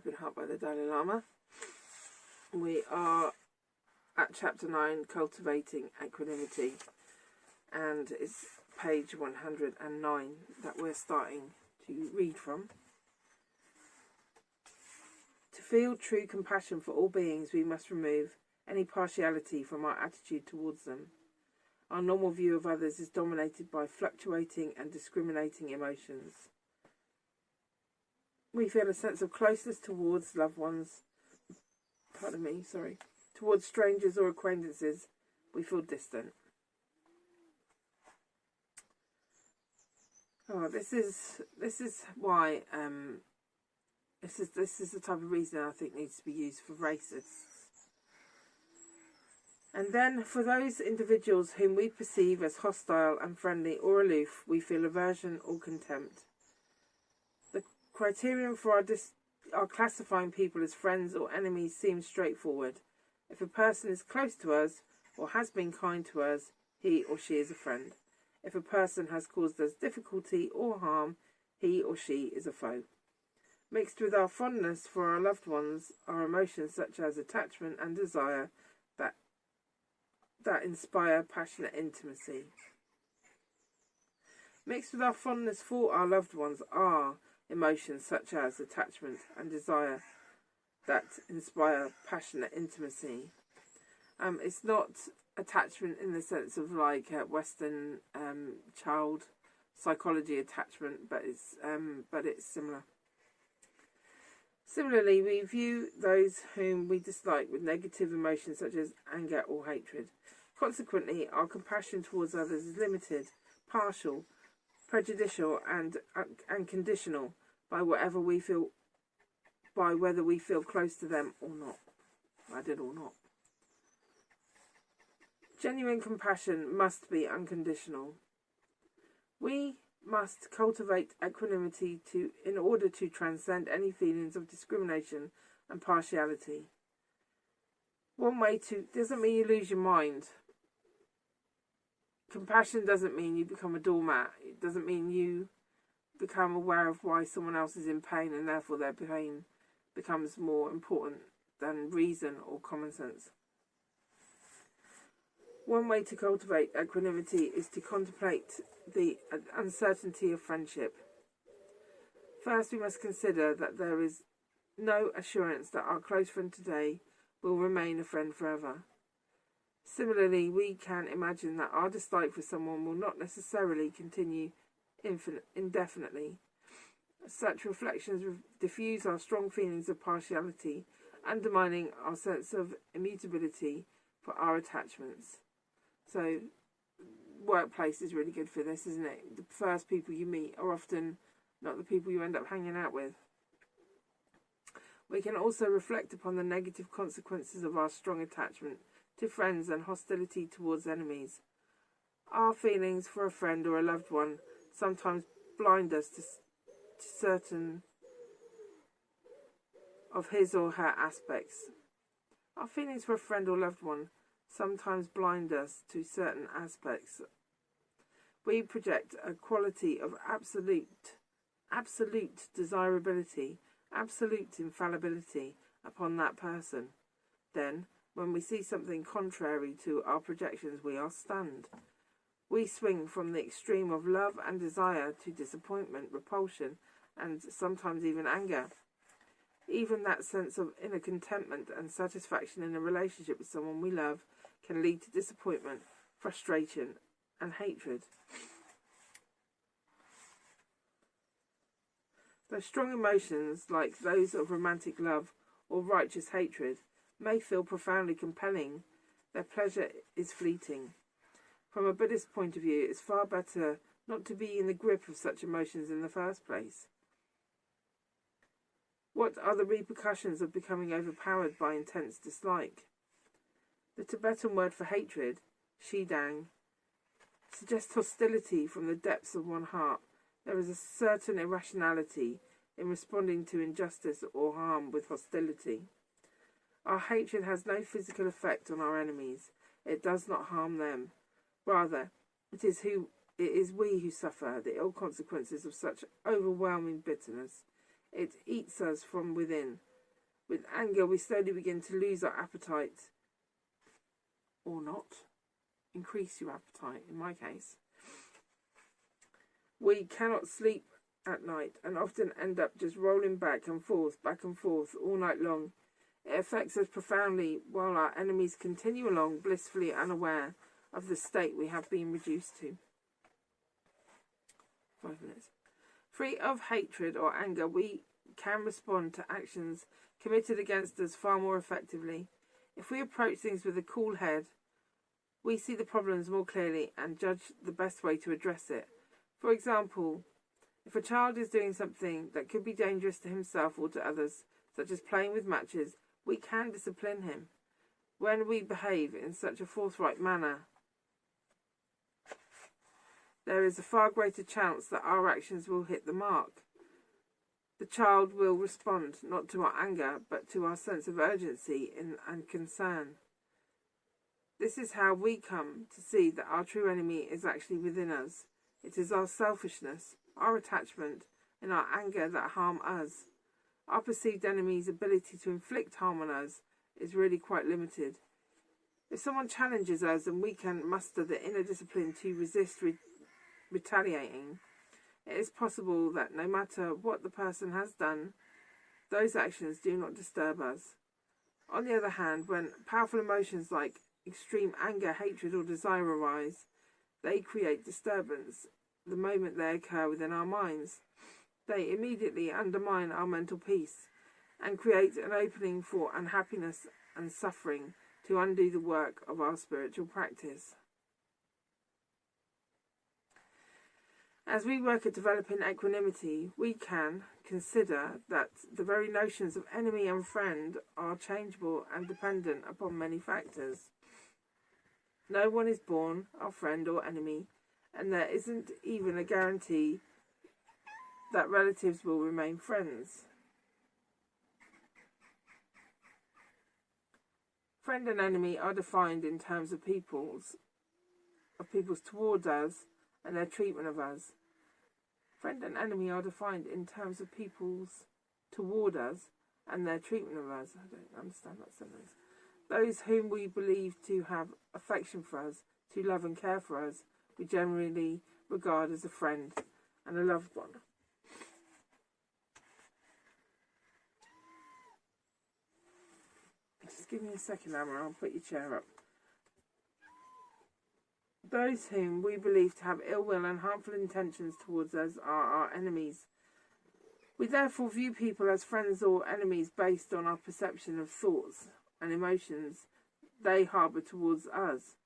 Open Heart by the Dalai Lama. We are at chapter 9, Cultivating Equanimity, and it's page 109 that we're starting to read from. To feel true compassion for all beings, we must remove any partiality from our attitude towards them. Our normal view of others is dominated by fluctuating and discriminating emotions. We feel a sense of closeness towards loved ones, towards strangers or acquaintances. We feel distant. Oh, this is why this is the type of reason I think needs to be used for racists. And then for those individuals whom we perceive as hostile, unfriendly or aloof, we feel aversion or contempt. The criterion for our classifying people as friends or enemies seems straightforward. If a person is close to us or has been kind to us, he or she is a friend. If a person has caused us difficulty or harm, he or she is a foe. Mixed with our fondness for our loved ones are emotions such as attachment and desire that inspire passionate intimacy. Mixed with our fondness for our loved ones are emotions such as attachment and desire that inspire passionate intimacy. It's not attachment in the sense of like Western child psychology attachment, but it's similar. Similarly, we view those whom we dislike with negative emotions such as anger or hatred. Consequently, our compassion towards others is limited, partial, prejudicial, and conditional by whether we feel close to them or not. Added or not. Genuine compassion must be unconditional. We must cultivate equanimity in order to transcend any feelings of discrimination and partiality. One way doesn't mean you lose your mind. Compassion doesn't mean you become a doormat. It doesn't mean you become aware of why someone else is in pain and therefore their pain becomes more important than reason or common sense. One way to cultivate equanimity is to contemplate the uncertainty of friendship. First, we must consider that there is no assurance that our close friend today will remain a friend forever. Similarly, we can imagine that our dislike for someone will not necessarily continue indefinitely. Such reflections diffuse our strong feelings of partiality, undermining our sense of immutability for our attachments. So, workplace is really good for this, isn't it? The first people you meet are often not the people you end up hanging out with. We can also reflect upon the negative consequences of our strong attachment to friends and hostility towards enemies. Our feelings for a friend or a loved one sometimes blind us to certain of his or her aspects. Our feelings for a friend or loved one sometimes blind us to certain aspects. We project a quality of absolute desirability, absolute infallibility upon that person. Then, when we see something contrary to our projections, we are stunned. We swing from the extreme of love and desire to disappointment, repulsion, and sometimes even anger. Even that sense of inner contentment and satisfaction in a relationship with someone we love can lead to disappointment, frustration, and hatred. Though strong emotions, like those of romantic love or righteous hatred, may feel profoundly compelling, their pleasure is fleeting. From a Buddhist point of view, it's far better not to be in the grip of such emotions in the first place. What are the repercussions of becoming overpowered by intense dislike? The Tibetan word for hatred, shidang, suggests hostility from the depths of one's heart. There is a certain irrationality in responding to injustice or harm with hostility. Our hatred has no physical effect on our enemies. It does not harm them. Rather, it is we who suffer the ill consequences of such overwhelming bitterness. It eats us from within, With anger, we slowly begin to lose our appetite, or not. Increase your appetite, in my case. We cannot sleep at night and often end up just rolling back and forth all night long. It affects us profoundly while our enemies continue along blissfully unaware of the state we have been reduced to. 5 minutes. Free of hatred or anger, we can respond to actions committed against us far more effectively. If we approach things with a cool head, we see the problems more clearly and judge the best way to address it. For example, if a child is doing something that could be dangerous to himself or to others, such as playing with matches, we can discipline him. When we behave in such a forthright manner, there is a far greater chance that our actions will hit the mark. The child will respond not to our anger, but to our sense of urgency and concern. This is how we come to see that our true enemy is actually within us. It is our selfishness, our attachment, and our anger that harm us. Our perceived enemy's ability to inflict harm on us is really quite limited. If someone challenges us and we can muster the inner discipline to resist retaliating, it is possible that no matter what the person has done, those actions do not disturb us. On the other hand, when powerful emotions like extreme anger, hatred, or desire arise, they create disturbance the moment they occur within our minds. They immediately undermine our mental peace and create an opening for unhappiness and suffering to undo the work of our spiritual practice. As we work at developing equanimity, we can consider that the very notions of enemy and friend are changeable and dependent upon many factors. No one is born our friend or enemy, and there isn't even a guarantee that relatives will remain friends. Friend and enemy are defined in terms of people's towards us and their treatment of us. Friend and enemy are defined in terms of people's toward us and their treatment of us. I don't understand that sentence. Those whom we believe to have affection for us, to love and care for us, we generally regard as a friend and a loved one. Just give me a second, Lama, I'll put your chair up. Those whom we believe to have ill will and harmful intentions towards us are our enemies. We therefore view people as friends or enemies based on our perception of thoughts and emotions they harbour towards us.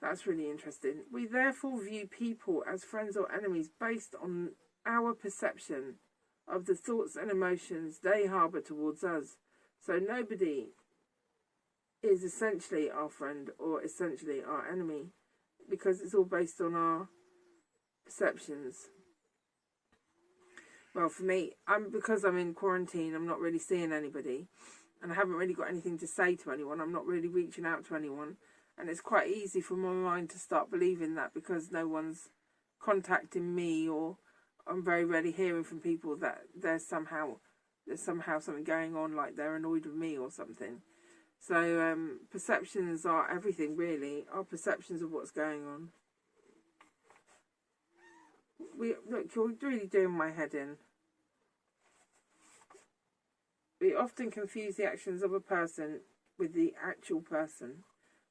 That's really interesting. We therefore view people as friends or enemies based on our perception of the thoughts and emotions they harbour towards us. So nobody is essentially our friend or essentially our enemy, because it's all based on our perceptions. Well, for me, because I'm in quarantine, I'm not really seeing anybody, and I haven't really got anything to say to anyone. I'm not really reaching out to anyone, and it's quite easy for my mind to start believing that because no one's contacting me, or I'm very rarely hearing from people that there's somehow something going on, like they're annoyed with me or something. So perceptions are everything, really. Our perceptions of what's going on. Look, you're really doing my head in. We often confuse the actions of a person with the actual person.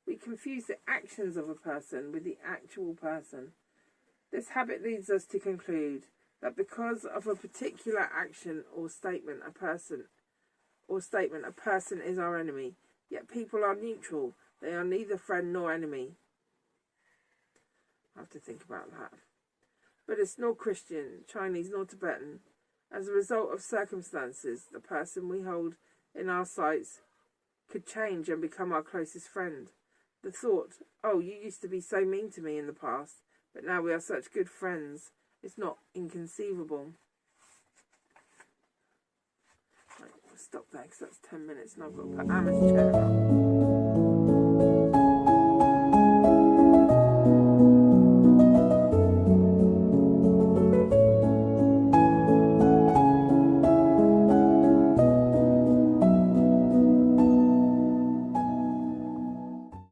We confuse the actions of a person with the actual person. This habit leads us to conclude that because of a particular action or statement, a person is our enemy. Yet people are neutral. They are neither friend nor enemy. I have to think about that. Buddhist nor Christian, Chinese nor Tibetan. As a result of circumstances, the person we hold in our sights could change and become our closest friend. The thought, oh, you used to be so mean to me in the past, but now we are such good friends, is not inconceivable. Right, I'll stop there because that's 10 minutes and I've got to put Amma's chair up.